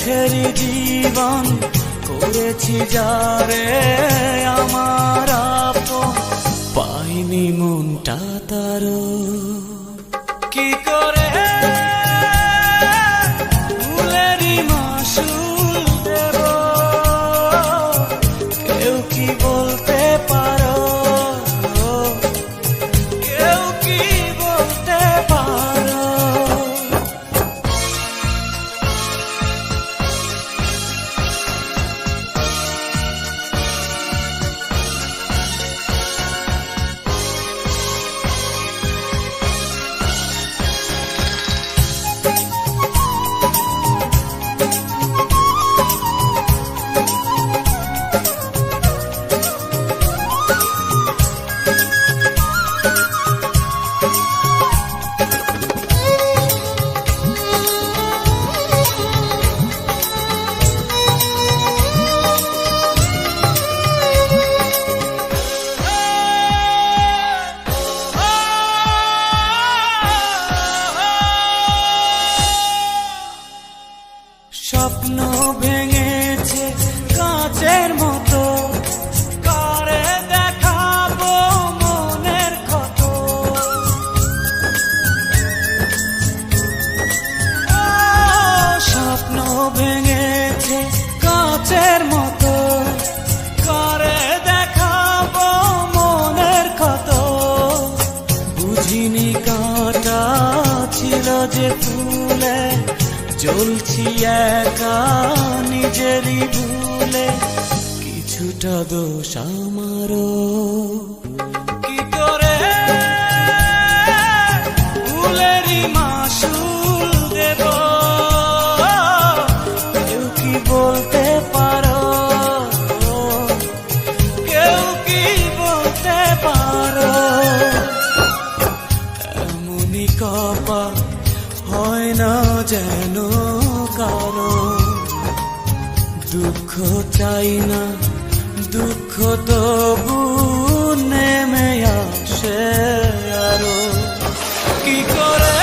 সুখেরই জীবন করেছি যারে আমার আপন, পাইনি মনটা তারও। কি করে ভুলেরই মাসুল দেব, কেউ কি বলতে পারো, কেউ কি বলতে পারো? স্বপ্ন ভেঙেছে কাঁচের মতো, কারে দেখাবো মনের ক্ষত? স্বপ্ন ভেঙেছে কাঁচের মতো, কারে দেখাবো মনের ক্ষত? বুঝিনি কাঁটা ছিল যে ফুলে, জ্বলছি একা নিজেরই ভুলে, কিছুটা দোষ আমারও। কি করে ভুলেরই মাসুল দেব, কেউ কি বলতে পারো, কেউ কি বলতে পারো? এমনই কপাল হয় না যেন কারো, দুঃখ চাই না দুঃখ তবু নেমে আসে আরো। কি করে